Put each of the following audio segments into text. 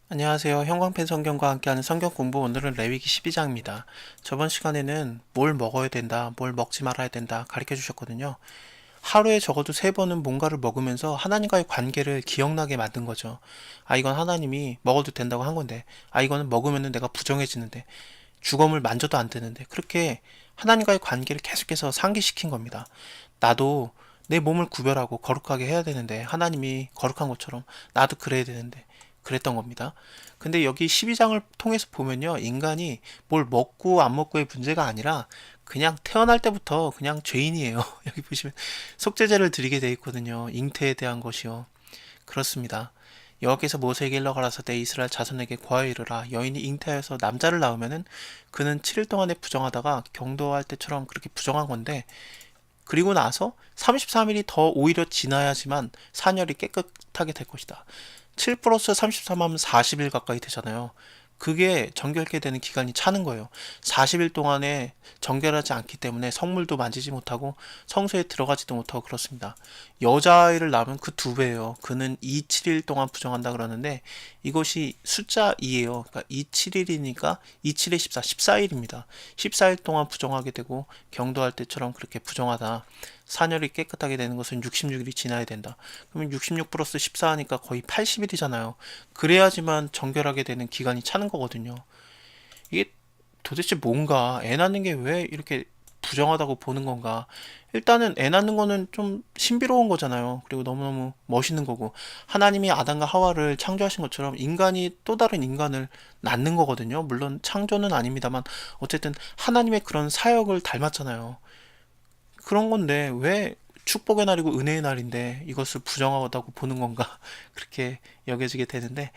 안녕하세요. 형광펜 성경과 함께하는 성경 공부, 오늘은 레위기 12장입니다. 저번 시간에는 뭘 먹어야 된다, 뭘 먹지 말아야 된다 가르쳐 주셨거든요. 하루에 적어도 3번은 뭔가를 먹으면서 하나님과의 관계를 기억나게 만든 거죠. 아, 이건 하나님이 먹어도 된다고 한 건데, 아, 이거는 먹으면 내가 부정해지는데, 주검을 만져도 안 되는데, 그렇게 하나님과의 관계를 계속해서 상기시킨 겁니다. 나도 내 몸을 구별하고 거룩하게 해야 되는데, 하나님이 거룩한 것처럼 나도 그래야 되는데, 그랬던 겁니다. 근데 여기 12장을 통해서 보면요, 인간이 뭘 먹고 안 먹고의 문제가 아니라 그냥 태어날 때부터 그냥 죄인이에요. 여기 보시면 속죄제를 드리게 돼 있거든요. 잉태에 대한 것이요. 그렇습니다. 여호와께서 모세에게 일러 가라사대 이스라엘 자손에게 고하여 이르라, 여인이 잉태하여서 남자를 낳으면은 그는 7일 동안에 부정하다가 경도할 때처럼 그렇게 부정한 건데, 그리고 나서 33일이 더 오히려 지나야지만 사녀리 깨끗하게 될 것이다. 7 플러스 33 하면 40일 가까이 되잖아요. 그게 정결케 되는 기간이 차는 거예요. 40일 동안에 정결하지 않기 때문에 성물도 만지지 못하고 성소에 들어가지도 못하고 그렇습니다. 여자아이를 낳으면 그 2배예요. 그는 2, 7일 동안 부정한다 그러는데 이것이 숫자 2예요. 그러니까 2, 7일이니까 2, 7에 14, 14일입니다. 14일 동안 부정하게 되고 경도할 때처럼 그렇게 부정하다. 사녀리 깨끗하게 되는 것은 66일이 지나야 된다. 그러면 66 플러스 14 하니까 거의 80일이잖아요. 그래야지만 정결하게 되는 기간이 차는 거거든요. 이게 도대체 뭔가, 애 낳는 게 왜 이렇게 부정하다고 보는 건가? 일단은 애 낳는 거는 좀 신비로운 거잖아요. 그리고 너무너무 멋있는 거고, 하나님이 아담과 하와를 창조하신 것처럼 인간이 또 다른 인간을 낳는 거거든요. 물론 창조는 아닙니다만 어쨌든 하나님의 그런 사역을 닮았잖아요. 그런 건데 왜 축복의 날이고 은혜의 날인데 이것을 부정하다고 보는 건가? 그렇게 여겨지게 되는데,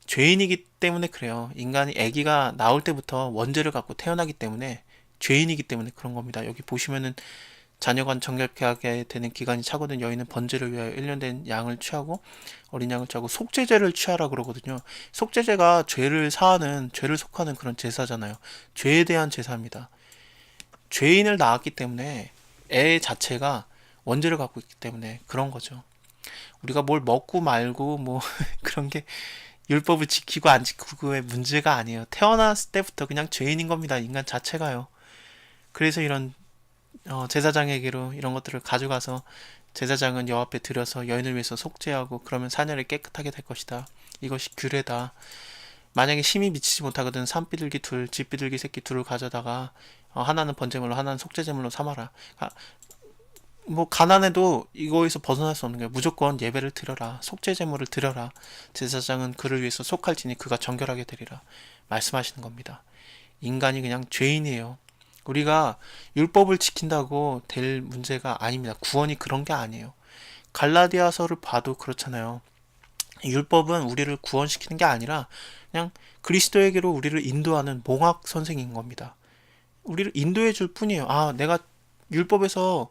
죄인이기 때문에 그래요. 인간이 아기가 나올 때부터 원죄를 갖고 태어나기 때문에 죄인이기 때문에 그런 겁니다. 여기 보시면은 자녀가 정결케 하게 되는 기간이 차거든. 여인은 번제를 위하여 1년 된 양을 취하고 어린 양을 취하고 속죄제를 취하라 그러거든요. 속죄제가 죄를 사하는, 죄를 속하는 그런 제사잖아요. 죄에 대한 제사입니다. 죄인을 낳았기 때문에 애 자체가 원죄를 갖고 있기 때문에 그런 거죠. 우리가 뭘 먹고 말고 뭐 그런 게 율법을 지키고 안 지키고의 문제가 아니에요. 태어났을 때부터 그냥 죄인인 겁니다. 인간 자체가요. 그래서 이런 제사장에게로 이런 것들을 가져가서 제사장은 여호와 앞에 들여서 여인을 위해서 속죄하고 그러면 사녀를 깨끗하게 될 것이다. 이것이 규례다. 만약에 힘이 미치지 못하거든 산비둘기 둘, 집비둘기 새끼 둘을 가져다가 하나는 번제물로 하나는 속죄제물로 삼아라. 뭐 가난해도 이거에서 벗어날 수 없는 거예요. 무조건 예배를 드려라. 속죄제물을 드려라. 제사장은 그를 위해서 속할지니 그가 정결하게 되리라. 말씀하시는 겁니다. 인간이 그냥 죄인이에요. 우리가 율법을 지킨다고 될 문제가 아닙니다. 구원이 그런 게 아니에요. 갈라디아서를 봐도 그렇잖아요. 율법은 우리를 구원시키는 게 아니라 그냥 그리스도에게로 우리를 인도하는 몽학 선생인 겁니다. 우리를 인도해 줄 뿐이에요. 아, 내가 율법에서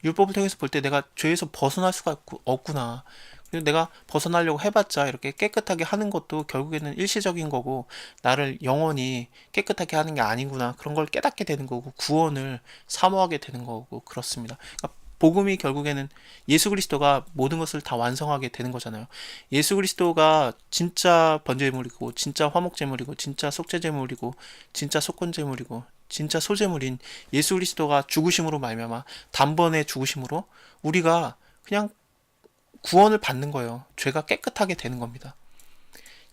율법을 통해서 볼 때 내가 죄에서 벗어날 수가 없구나. 그리고 내가 벗어나려고 해봤자 이렇게 깨끗하게 하는 것도 결국에는 일시적인 거고 나를 영원히 깨끗하게 하는 게 아니구나. 그런 걸 깨닫게 되는 거고 구원을 사모하게 되는 거고 그렇습니다. 그러니까 복음이 결국에는 예수 그리스도가 모든 것을 다 완성하게 되는 거잖아요. 예수 그리스도가 진짜 번제물이고 진짜 화목제물이고 진짜 속죄제물이고 진짜 속건제물이고 진짜 소재물인 예수 그리스도가 죽으심으로 말미암아 단번에 죽으심으로 우리가 그냥 구원을 받는 거예요. 죄가 깨끗하게 되는 겁니다.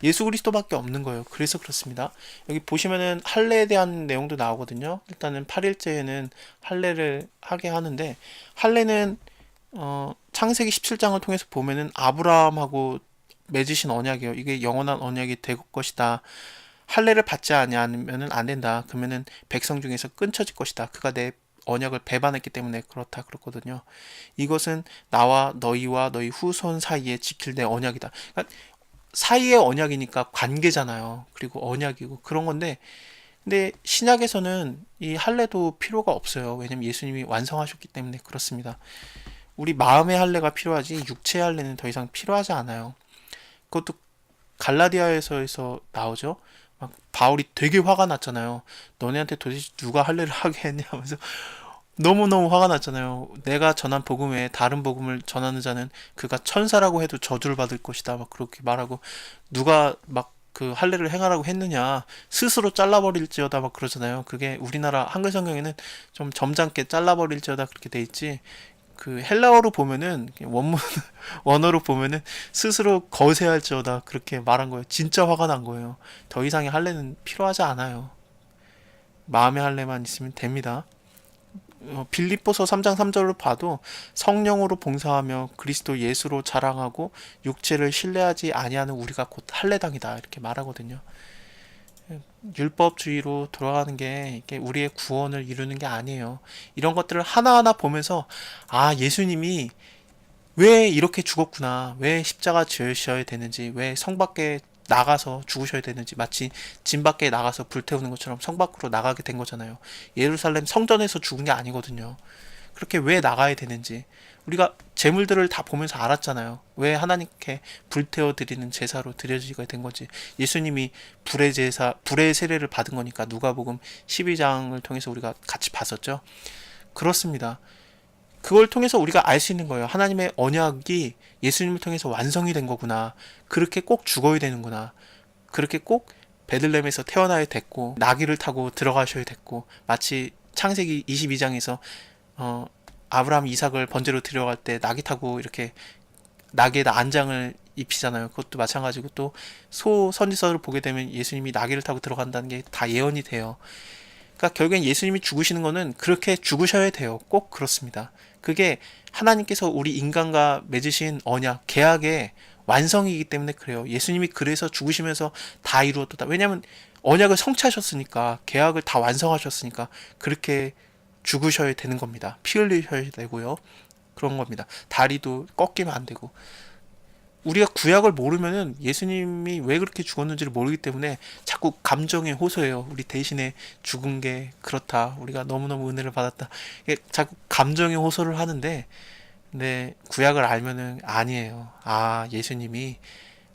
예수 그리스도밖에 없는 거예요. 그래서 그렇습니다. 여기 보시면은 할례에 대한 내용도 나오거든요. 일단은 8일째에는 할례를 하게 하는데 할례는 창세기 17장을 통해서 보면은 아브라함하고 맺으신 언약이에요. 이게 영원한 언약이 될 것이다. 할례를 받지 않으면은 안 된다. 그러면은 백성 중에서 끊쳐질 것이다. 그가 내 언약을 배반했기 때문에 그렇다 그렇거든요. 이것은 나와 너희와 너희 후손 사이에 지킬 내 언약이다. 그러니까 사이의 언약이니까 관계잖아요. 그리고 언약이고 그런 건데, 근데 신약에서는 이 할례도 필요가 없어요. 왜냐면 예수님이 완성하셨기 때문에 그렇습니다. 우리 마음의 할례가 필요하지 육체의 할례는 더 이상 필요하지 않아요. 그것도 갈라디아에서 나오죠. 막 바울이 되게 화가 났잖아요. 너네한테 도대체 누가 할례를 하게 했냐 하면서 너무너무 화가 났잖아요. 내가 전한 복음 외에 다른 복음을 전하는 자는 그가 천사라고 해도 저주를 받을 것이다. 막 그렇게 말하고, 누가 막 그 할례를 행하라고 했느냐, 스스로 잘라버릴지어다 막 그러잖아요. 그게 우리나라 한글 성경에는 좀 점잖게 잘라버릴지어다 그렇게 돼 있지, 그 헬라어로 보면은 원문 원어로 보면은 스스로 거세할지어다 그렇게 말한 거예요. 진짜 화가 난 거예요. 더 이상의 할례는 필요하지 않아요. 마음의 할례만 있으면 됩니다. 빌립보서 3장 3절로 봐도 성령으로 봉사하며 그리스도 예수로 자랑하고 육체를 신뢰하지 아니하는 우리가 곧 할례당이다 이렇게 말하거든요. 율법주의로 돌아가는 게 이게 우리의 구원을 이루는 게 아니에요. 이런 것들을 하나하나 보면서, 아, 예수님이 왜 이렇게 죽었구나, 왜 십자가 지으셔야 되는지, 왜 성 밖에 나가서 죽으셔야 되는지, 마치 진 밖에 나가서 불태우는 것처럼 성 밖으로 나가게 된 거잖아요. 예루살렘 성전에서 죽은 게 아니거든요. 그렇게 왜 나가야 되는지 우리가 재물들을 다 보면서 알았잖아요. 왜 하나님께 불태워 드리는 제사로 드려지게 된 건지. 예수님이 불의 제사, 불의 세례를 받은 거니까 누가복음 12장을 통해서 우리가 같이 봤었죠. 그렇습니다. 그걸 통해서 우리가 알 수 있는 거예요. 하나님의 언약이 예수님을 통해서 완성이 된 거구나. 그렇게 꼭 죽어야 되는구나. 그렇게 꼭 베들레헴에서 태어나야 됐고, 나귀를 타고 들어가셔야 됐고, 마치 창세기 22장에서 아브라함 이삭을 번제로 드려갈 때 나귀 타고 이렇게 나귀에다 안장을 입히잖아요. 그것도 마찬가지고, 또 소 선지서를 보게 되면 예수님이 나귀를 타고 들어간다는 게 다 예언이 돼요. 그러니까 결국엔 예수님이 죽으시는 거는 그렇게 죽으셔야 돼요. 꼭 그렇습니다. 그게 하나님께서 우리 인간과 맺으신 언약, 계약의 완성이기 때문에 그래요. 예수님이 그래서 죽으시면서 다 이루었다. 왜냐하면 언약을 성취하셨으니까, 계약을 다 완성하셨으니까 그렇게 죽으셔야 되는 겁니다. 피 흘리셔야 되고요. 그런 겁니다. 다리도 꺾이면 안 되고. 우리가 구약을 모르면은 예수님이 왜 그렇게 죽었는지를 모르기 때문에 자꾸 감정에 호소해요. 우리 대신에 죽은 게 그렇다. 우리가 너무너무 은혜를 받았다. 이게 자꾸 감정에 호소를 하는데, 근데 구약을 알면은 아니에요. 아, 예수님이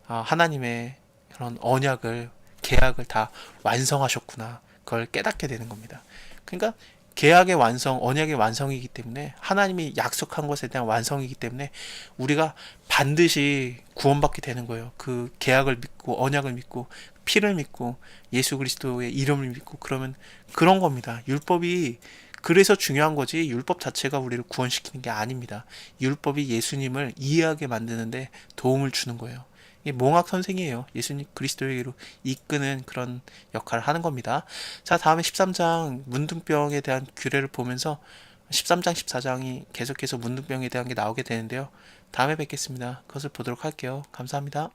하나님의 그런 언약을, 계약을 다 완성하셨구나. 그걸 깨닫게 되는 겁니다. 그러니까 계약의 완성, 언약의 완성이기 때문에, 하나님이 약속한 것에 대한 완성이기 때문에 우리가 반드시 구원받게 되는 거예요. 그 계약을 믿고, 언약을 믿고, 피를 믿고, 예수 그리스도의 이름을 믿고, 그러면 그런 겁니다. 율법이 그래서 중요한 거지, 율법 자체가 우리를 구원시키는 게 아닙니다. 율법이 예수님을 이해하게 만드는데 도움을 주는 거예요. 이게 몽학 선생이에요. 예수님 그리스도에게로 이끄는 그런 역할을 하는 겁니다. 자, 다음에 13장 문둥병에 대한 규례를 보면서 13장, 14장이 계속해서 문둥병에 대한 게 나오게 되는데요. 다음에 뵙겠습니다. 그것을 보도록 할게요. 감사합니다.